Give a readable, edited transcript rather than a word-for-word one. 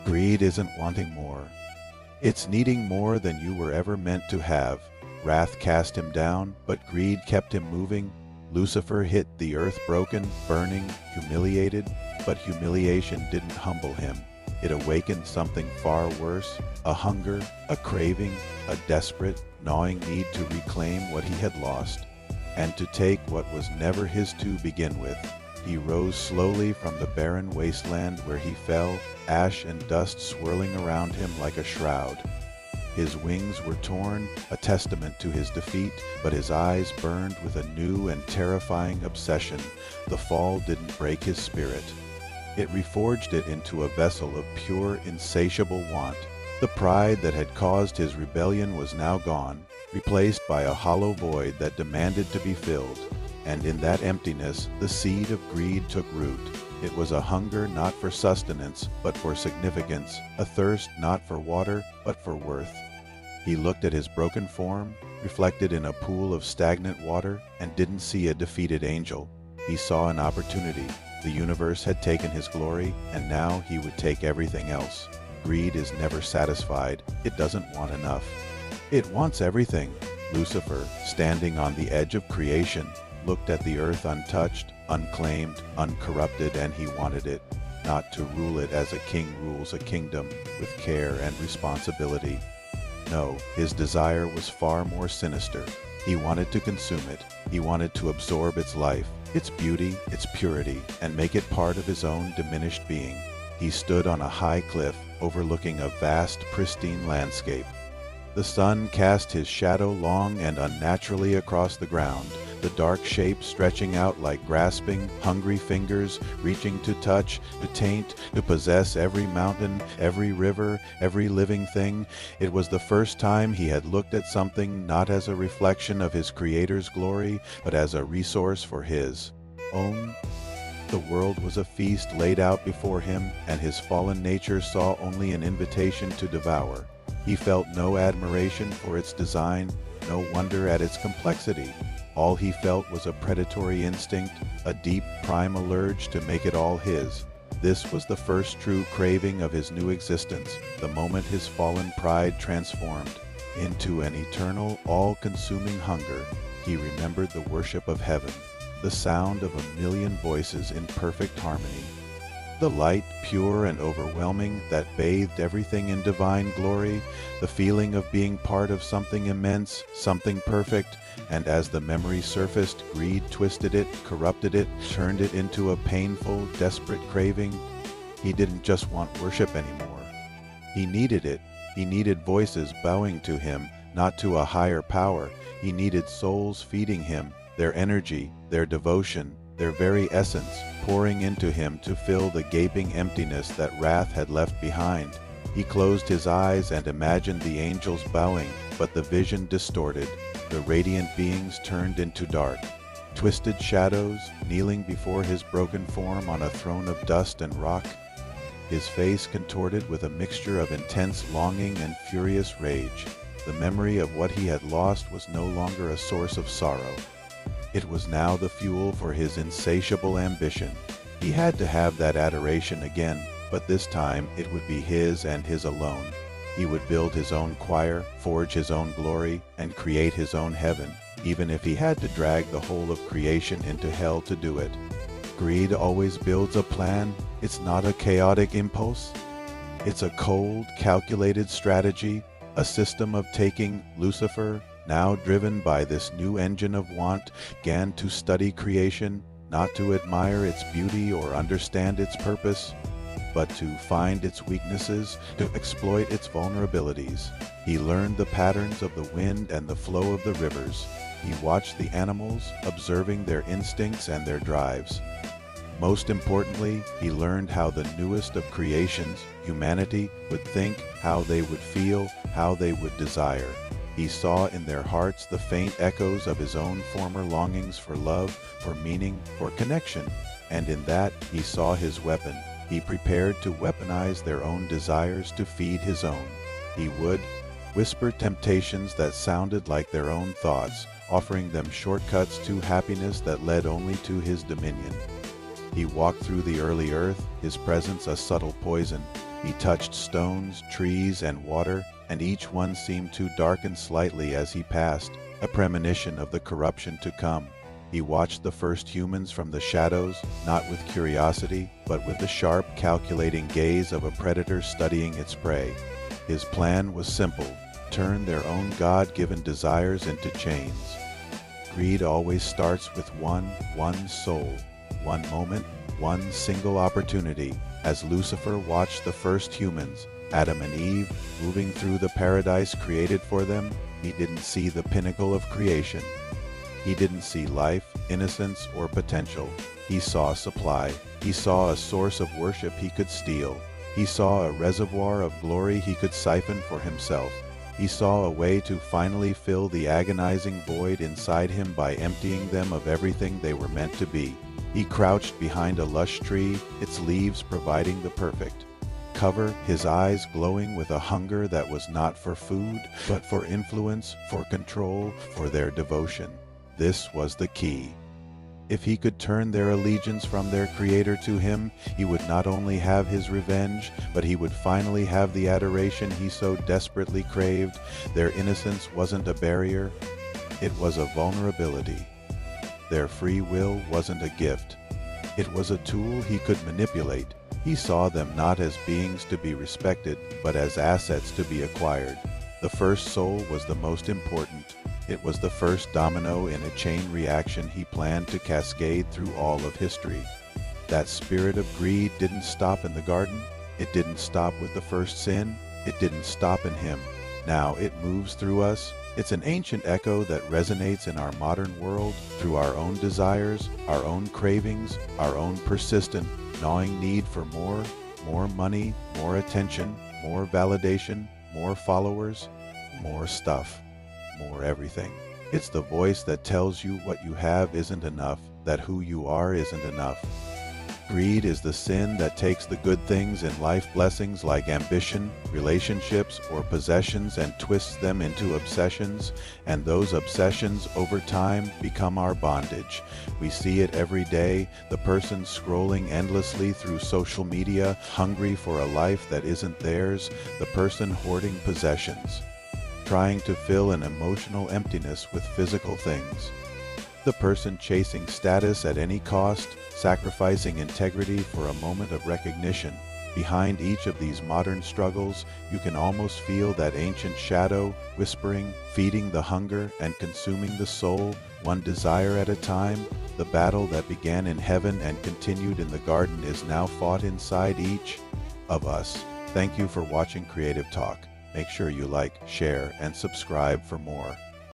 Greed isn't wanting more. It's needing more than you were ever meant to have. Wrath cast him down, but greed kept him moving. Lucifer hit the earth broken, burning, humiliated, but humiliation didn't humble him. It awakened something far worse, a hunger, a craving, a desperate, gnawing need to reclaim what he had lost, and to take what was never his to begin with. He rose slowly from the barren wasteland where he fell, ash and dust swirling around him like a shroud. His wings were torn, a testament to his defeat, but his eyes burned with a new and terrifying obsession. The fall didn't break his spirit. It reforged it into a vessel of pure, insatiable want. The pride that had caused his rebellion was now gone, replaced by a hollow void that demanded to be filled. And in that emptiness, the seed of greed took root. It was a hunger not for sustenance, but for significance, a thirst not for water, but for worth. He looked at his broken form, reflected in a pool of stagnant water, and didn't see a defeated angel. He saw an opportunity. The universe had taken his glory, and now he would take everything else. Greed is never satisfied. It doesn't want enough. It wants everything. Lucifer, standing on the edge of creation, looked at the earth untouched, unclaimed, uncorrupted, and he wanted it, not to rule it as a king rules a kingdom, with care and responsibility. No, his desire was far more sinister. He wanted to consume it. He wanted to absorb its life, its beauty, its purity, and make it part of his own diminished being. He stood on a high cliff, overlooking a vast, pristine landscape. The sun cast his shadow long and unnaturally across the ground, the dark shape stretching out like grasping, hungry fingers reaching to touch, to taint, to possess every mountain, every river, every living thing. It was the first time he had looked at something not as a reflection of his Creator's glory, but as a resource for his own. The world was a feast laid out before him, and his fallen nature saw only an invitation to devour. He felt no admiration for its design, no wonder at its complexity. All he felt was a predatory instinct, a deep primal urge to make it all his. This was the first true craving of his new existence, the moment his fallen pride transformed into an eternal, all-consuming hunger. He remembered the worship of heaven, the sound of a million voices in perfect harmony. The light, pure and overwhelming, that bathed everything in divine glory, the feeling of being part of something immense, something perfect, and as the memory surfaced, greed twisted it, corrupted it, turned it into a painful, desperate craving. He didn't just want worship anymore. He needed it. He needed voices bowing to him, not to a higher power. He needed souls feeding him, their energy, their devotion, their very essence, pouring into him to fill the gaping emptiness that wrath had left behind. He closed his eyes and imagined the angels bowing, but the vision distorted. The radiant beings turned into dark, twisted shadows, kneeling before his broken form on a throne of dust and rock, his face contorted with a mixture of intense longing and furious rage. The memory of what he had lost was no longer a source of sorrow. It was now the fuel for his insatiable ambition. He had to have that adoration again, but this time it would be his and his alone. He would build his own choir, forge his own glory, and create his own heaven, even if he had to drag the whole of creation into hell to do it. Greed always builds a plan. It's not a chaotic impulse. It's a cold, calculated strategy, a system of taking. Lucifer, now driven by this new engine of want, began to study creation, not to admire its beauty or understand its purpose, but to find its weaknesses, to exploit its vulnerabilities. He learned the patterns of the wind and the flow of the rivers. He watched the animals, observing their instincts and their drives. Most importantly, he learned how the newest of creations, humanity, would think, how they would feel, how they would desire. He saw in their hearts the faint echoes of his own former longings for love, for meaning, for connection, and in that he saw his weapon. He prepared to weaponize their own desires to feed his own. He would whisper temptations that sounded like their own thoughts, offering them shortcuts to happiness that led only to his dominion. He walked through the early earth, his presence a subtle poison. He touched stones, trees, and water, and each one seemed to darken slightly as he passed, a premonition of the corruption to come. He watched the first humans from the shadows, not with curiosity, but with the sharp, calculating gaze of a predator studying its prey. His plan was simple: turn their own God-given desires into chains. Greed always starts with one soul, one moment, one single opportunity. As Lucifer watched the first humans, Adam and Eve, moving through the paradise created for them, he didn't see the pinnacle of creation. He didn't see life, innocence, or potential. He saw supply. He saw a source of worship he could steal. He saw a reservoir of glory he could siphon for himself. He saw a way to finally fill the agonizing void inside him by emptying them of everything they were meant to be. He crouched behind a lush tree, its leaves providing the perfect cover, his eyes glowing with a hunger that was not for food, but for influence, for control, for their devotion. This was the key. If he could turn their allegiance from their Creator to him, he would not only have his revenge, but he would finally have the adoration he so desperately craved. Their innocence wasn't a barrier, it was a vulnerability. Their free will wasn't a gift, it was a tool he could manipulate. He saw them not as beings to be respected, but as assets to be acquired. The first soul was the most important. It was the first domino in a chain reaction he planned to cascade through all of history. That spirit of greed didn't stop in the garden. It didn't stop with the first sin. It didn't stop in him. Now it moves through us. It's an ancient echo that resonates in our modern world through our own desires, our own cravings, our own persistent, gnawing need for more money, more attention, more validation, more followers, more stuff, more everything. It's the voice that tells you what you have isn't enough, that who you are isn't enough. Greed is the sin that takes the good things in life, blessings like ambition, relationships, or possessions, and twists them into obsessions, and those obsessions over time become our bondage. We see it every day, the person scrolling endlessly through social media, hungry for a life that isn't theirs, the person hoarding possessions, trying to fill an emotional emptiness with physical things, the person chasing status at any cost, sacrificing integrity for a moment of recognition. Behind each of these modern struggles, you can almost feel that ancient shadow, whispering, feeding the hunger and consuming the soul, one desire at a time. The battle that began in heaven and continued in the garden is now fought inside each of us. Thank you for watching Creative Talk. Make sure you like, share, and subscribe for more.